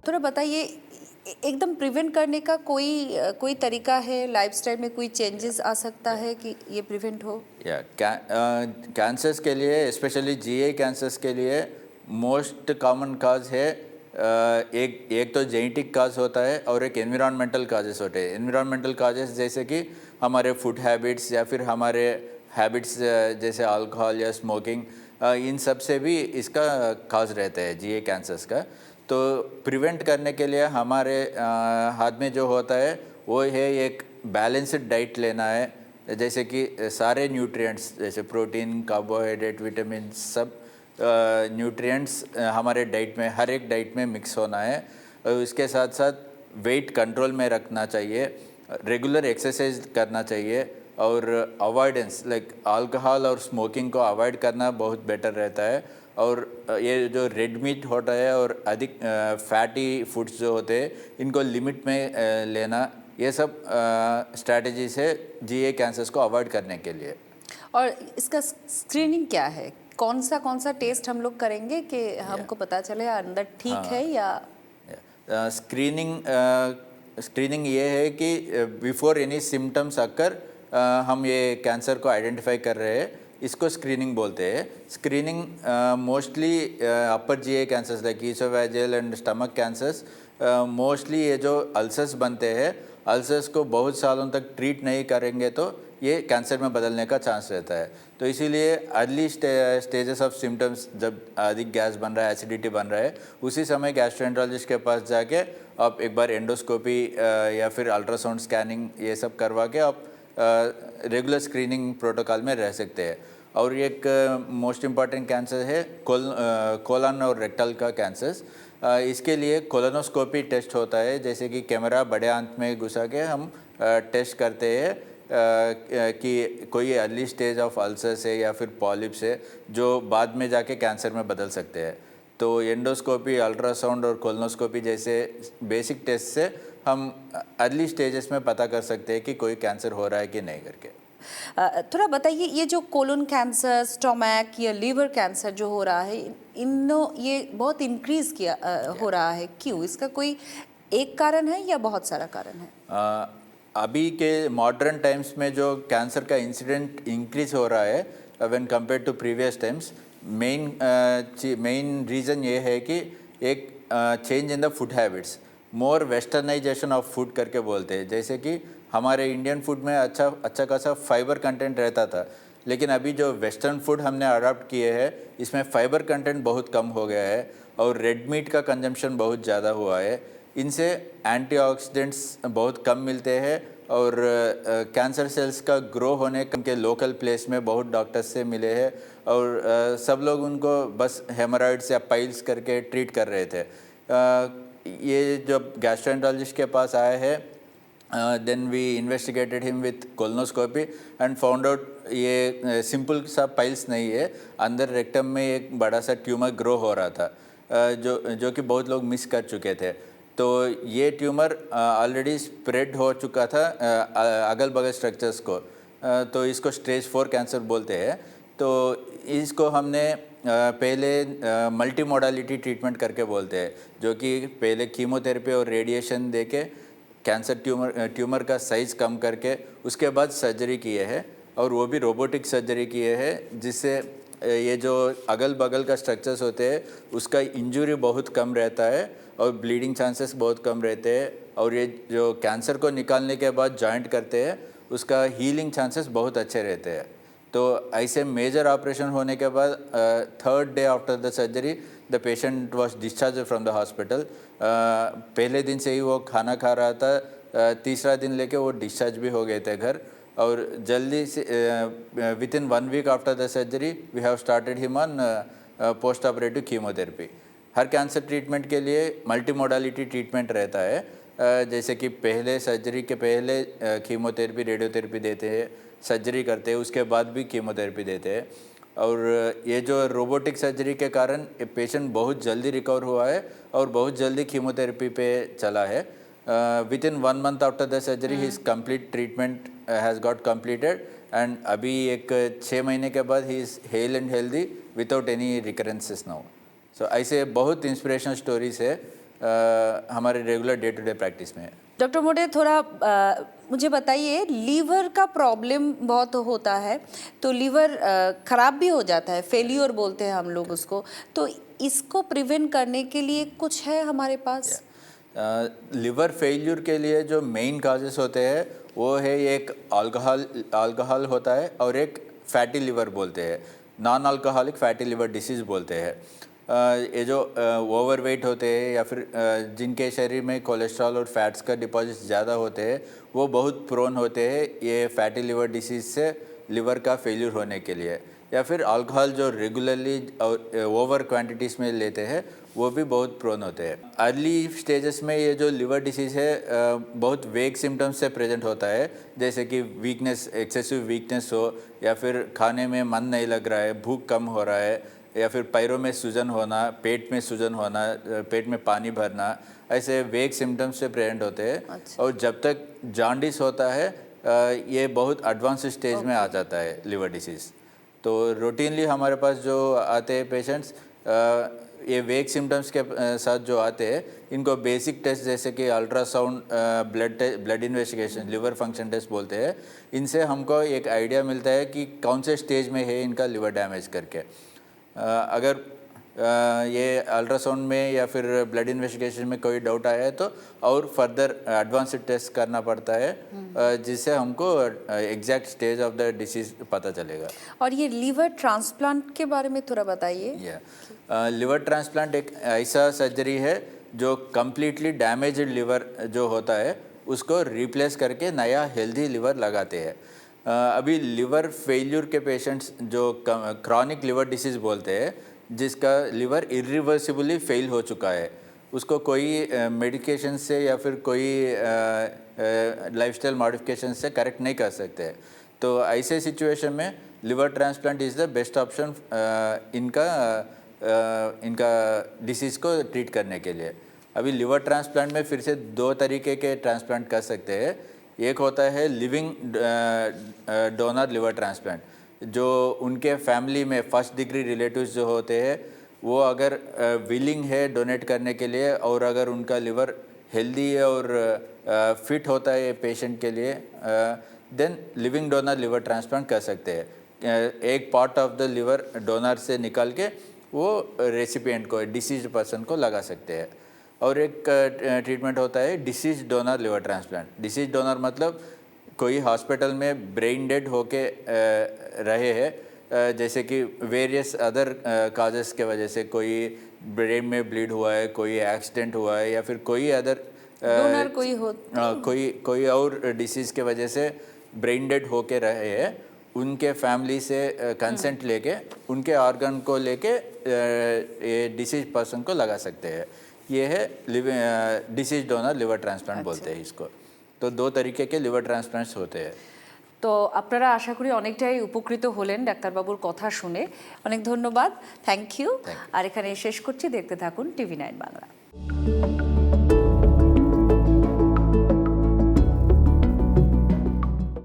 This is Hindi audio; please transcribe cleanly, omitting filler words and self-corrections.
थोड़ा बताइए, एकदम प्रिवेंट करने का कोई तरीका है? लाइफस्टाइल में कोई चेंजेस आ सकता है कि ये प्रिवेंट हो? या कैंसर्स के लिए, स्पेशली जीए कैंसर्स के लिए मोस्ट कॉमन काज है, एक एक तो जेनेटिक काज होता है और एक एनवायरमेंटल काजेस होते हैं। एनवायरमेंटल काजेस जैसे कि हमारे फूड हैबिट्स या फिर हमारे हैबिट्स जैसे अल्कोहल या स्मोकिंग, इन सब से भी इसका काज रहता है जीए कैंसर्स का। तो प्रिवेंट करने के लिए हमारे हाथ में जो होता है वो है एक बैलेंस्ड डाइट लेना है, जैसे कि सारे न्यूट्रिएंट्स जैसे प्रोटीन, कार्बोहाइड्रेट, विटामिन, सब न्यूट्रिएंट्स हमारे डाइट में, हर एक डाइट में मिक्स होना है। और इसके साथ साथ वेट कंट्रोल में रखना चाहिए, रेगुलर एक्सरसाइज करना चाहिए और अवॉइडेंस लाइक अल्कोहल और स्मोकिंग को अवॉइड करना बहुत बेटर रहता है। और ये जो रेड मीट होता है और अधिक फैटी फूड्स जो होते हैं इनको लिमिट में लेना, ये सब स्ट्रैटेजीज है जीए कैंसर्स को अवॉइड करने के लिए। और इसका स्क्रीनिंग क्या है? कौन सा टेस्ट हम लोग करेंगे कि हमको पता चले अंदर ठीक है या? स्क्रीनिंग ये है कि बिफोर एनी सिम्टम्स अकर हम ये कैंसर को आइडेंटिफाई कर रहे हैं, इसको स्क्रीनिंग बोलते हैं। Screening mostly upper GA cancers like oesophageal and stomach cancers, mostly ये जो अल्सर्स बनते हैं, अल्सर्स को बहुत सालों तक ट्रीट नहीं करेंगे तो ये कैंसर में बदलने का चांस रहता है। तो इसीलिए अर्ली स्टेजेस ऑफ सिम्टम्स, जब अधिक गैस बन रहा है, एसिडिटी बन रहा है, उसी समय गैस्ट्रोएंटरोलॉजिस्ट के पास जाके आप एक बार एंडोस्कोपी या फिर अल्ट्रासाउंड स्कैनिंग ये सब करवा के आप रेगुलर स्क्रीनिंग प्रोटोकॉल में रह सकते हैं। और एक मोस्ट इम्पॉर्टेंट कैंसर है कोलन और रेक्टल का कैंसर्स। इसके लिए कोलोनोस्कोपी टेस्ट होता है, जैसे कि कैमरा बड़े आंत में घुसा के हम टेस्ट करते हैं कि कोई अर्ली स्टेज ऑफ अल्सर्स है या फिर पॉलिप्स है जो बाद में जाके कैंसर में बदल सकते हैं। तो एंडोस्कोपी, अल्ट्रासाउंड और कोलोनोस्कोपी जैसे बेसिक टेस्ट से हम अर्ली स्टेजेस में पता कर सकते हैं कि कोई कैंसर हो रहा है कि नहीं करके। थोड़ा बताइए, ये जो कोलन कैंसर, स्टोमैक या लीवर कैंसर जो हो रहा है, ये बहुत इंक्रीज हो रहा है, क्यों? इसका कोई एक कारण है या बहुत सारा कारण है? अभी के मॉडर्न टाइम्स में जो कैंसर का इंसिडेंट इंक्रीज हो रहा है when compare to previous times, main reason ये है कि एक change in the food habits, more westernization of food करके बोलते हैं। जैसे कि हमारे इंडियन फूड में अच्छा खासा फाइबर कंटेंट रहता था, लेकिन अभी जो वेस्टर्न फूड हमने अडॉप्ट किए हैं इसमें फाइबर कंटेंट बहुत कम हो गया है और रेड मीट का कंजम्पशन बहुत ज़्यादा हुआ है। इनसे एंटीऑक्सीडेंट्स बहुत कम मिलते हैं और कैंसर सेल्स का ग्रो होने के लोकल प्लेस में बहुत डॉक्टर्स से मिले हैं और सब लोग उनको बस हेमोरॉइड्स या पाइल्स करके ट्रीट कर रहे थे। ये जब गैस्ट्रोएंटरोलॉजिस्ट के पास आए हैं, then we investigated him with colonoscopy and found out ये सिंपल सा पाइल्स नहीं है, अंदर रेक्टम में एक बड़ा सा ट्यूमर ग्रो हो रहा था, जो कि बहुत लोग मिस कर चुके थे। तो ये ट्यूमर ऑलरेडी स्प्रेड हो चुका था अगल बगल स्ट्रक्चर्स को, तो इसको स्टेज 4 कैंसर बोलते हैं। तो इसको हमने पहले मल्टी मोडालिटी ट्रीटमेंट करके बोलते हैं, जो कि पहले कीमोथेरेपी और रेडिएशन देके कैंसर ट्यूमर का साइज़ कम करके उसके बाद सर्जरी किए हैं, और वो भी रोबोटिक सर्जरी किए हैं, जिससे ये जो अगल बगल का स्ट्रक्चर्स होते हैं उसका इंजरी बहुत कम रहता है और ब्लीडिंग चांसेस बहुत कम रहते हैं, और ये जो कैंसर को निकालने के बाद जॉइंट करते हैं उसका हीलिंग चांसेस बहुत अच्छे रहते हैं। तो ऐसे मेजर ऑपरेशन होने के बाद third day after the surgery the patient was discharge from the hospital. पहले दिन से ही वो खाना खा रहा था, तीसरा दिन लेके वो डिस्चार्ज भी हो गए थे घर, और जल्दी से within 1 week after the surgery we have started him on post operative chemotherapy. हर कैंसर ट्रीटमेंट के लिए मल्टी मोडालिटी ट्रीटमेंट रहता है, जैसे कि पहले सर्जरी के पहले कीमोथेरेपी, रेडियोथेरेपी देते हैं, सर्जरी करते हैं, उसके बाद भी कीमोथेरेपी देते हैं। और ये जो रोबोटिक सर्जरी के कारण पेशेंट बहुत जल्दी रिकवर हुआ है और बहुत जल्दी कीमोथेरेपी पे चला है। Within 1 month after the surgery his complete treatment has got completed and अभी एक 6 महीने के बाद ही is hale and healthy without any recurrences now. So ऐसे बहुत इंस्पिरेशनल स्टोरीज है हमारे regular day to day practice में। डॉक्टर मोटे थोड़ा मुझे बताइए, लीवर का प्रॉब्लम बहुत होता है तो लीवर खराब भी हो जाता है, फेल्यूर बोलते हैं हम लोग उसको, तो इसको प्रिवेंट करने के लिए कुछ है हमारे पास? लिवर फेल्यूर के लिए जो मेन काजेस होते हैं वो है एक अल्कोहल होता है और एक फैटी लिवर बोलते हैं, non alcoholic fatty liver disease बोलते हैं। ये जो ओवरवेट होते हैं या फिर जिनके शरीर में कोलेस्ट्रॉल और फैट्स का डिपॉजिट ज़्यादा होते हैं वो बहुत प्रोन होते हैं ये फैटी लिवर डिसीज़ से लिवर का फेल्यूर होने के लिए। या फिर अल्कोहल जो रेगुलरली और ओवर क्वांटिटीज़ में लेते हैं वो भी बहुत प्रोन होते हैं। अर्ली स्टेजेस में ये जो लिवर डिसीज़ है बहुत वेग सिम्टम्स से प्रेजेंट होता है, जैसे कि वीकनेस, एक्सेसिव वीकनेस हो, या फिर खाने में मन नहीं लग रहा है, भूख कम हो रहा है, या फिर पैरों में सूजन होना, पेट में सूजन होना, पेट में पानी भरना, ऐसे वेग सिम्टम्स से प्रेजेंट होते हैं। अच्छा। और जब तक जॉन्डिस होता है ये बहुत एडवांस स्टेज में आ जाता है लिवर डिसीज़। तो रूटीनली हमारे पास जो आते हैं पेशेंट्स ये वेग सिम्टम्स के साथ जो आते हैं इनको बेसिक टेस्ट जैसे कि ultrasound, blood investigation, liver function test बोलते हैं, इनसे हमको एक आइडिया मिलता है कि कौन से स्टेज में है इनका लिवर डैमेज करके। अगर ये अल्ट्रासाउंड में या फिर ब्लड इन्वेस्टिगेशन में कोई डाउट आया है तो और फर्दर एडवांस टेस्ट करना पड़ता है जिससे हमको exact stage of the disease पता चलेगा। और ये लीवर ट्रांसप्लांट के बारे में थोड़ा बताइए। लिवर ट्रांसप्लांट एक ऐसा सर्जरी है जो कम्प्लीटली डैमेज्ड लिवर जो होता है उसको रिप्लेस करके नया हेल्दी लिवर लगाते हैं। अभी लिवर फेल्यूर के पेशेंट्स जो क्रॉनिक लिवर डिसीज़ बोलते हैं जिसका लिवर इरिवर्सिबली फेल हो चुका है, उसको कोई मेडिकेशन से या फिर कोई लाइफस्टाइल मॉडिफिकेशन से करेक्ट नहीं कर सकते। तो ऐसे सिचुएशन में liver transplant is the best option इनका डिसीज़ को ट्रीट करने के लिए। अभी लिवर ट्रांसप्लांट में फिर से 2 तरीके के ट्रांसप्लांट कर सकते हैं। एक होता है लिविंग डोनर लिवर ट्रांसप्लांट, जो उनके फैमिली में फर्स्ट डिग्री रिलेटिव्स जो होते हैं वो अगर विलिंग है डोनेट करने के लिए और अगर उनका लिवर हेल्दी है और फिट होता है पेशेंट के लिए, then living donor liver transplant कर सकते हैं। एक part of the liver donor से निकाल के वो रेसिपिएंट को, डिसीज्ड पर्सन को लगा सकते हैं। और एक ट्रीटमेंट होता है disease donor liver transplant. Disease donor मतलब कोई हॉस्पिटल में ब्रेन डेड होके रहे हैं, जैसे कि वेरियस अदर काजेस के वजह से कोई ब्रेन में ब्लीड हुआ है, कोई एक्सीडेंट हुआ है, या फिर कोई अदर डोनर कोई और डिसीज़ के वजह से ब्रेन डेड होके रहे हैं, उनके फैमिली से कंसेंट लेके उनके ऑर्गन को लेके ये डिसीज पर्सन को लगा सकते हैं। ये है डिसीज डोनर लिवर ट्रांसप्लांट बोलते हैं इसको। तो 2 तरीके के लिवर ट्रांसप्लांट्स होते हैं। তো আপনারা আশা করি অনেকটাই উপকৃত হলেন ডাক্তারবাবুর কথা শুনে। অনেক ধন্যবাদ, থ্যাংক ইউ। আর এখানে শেষ করছি, দেখতে থাকুন টিভি9 বাংলা।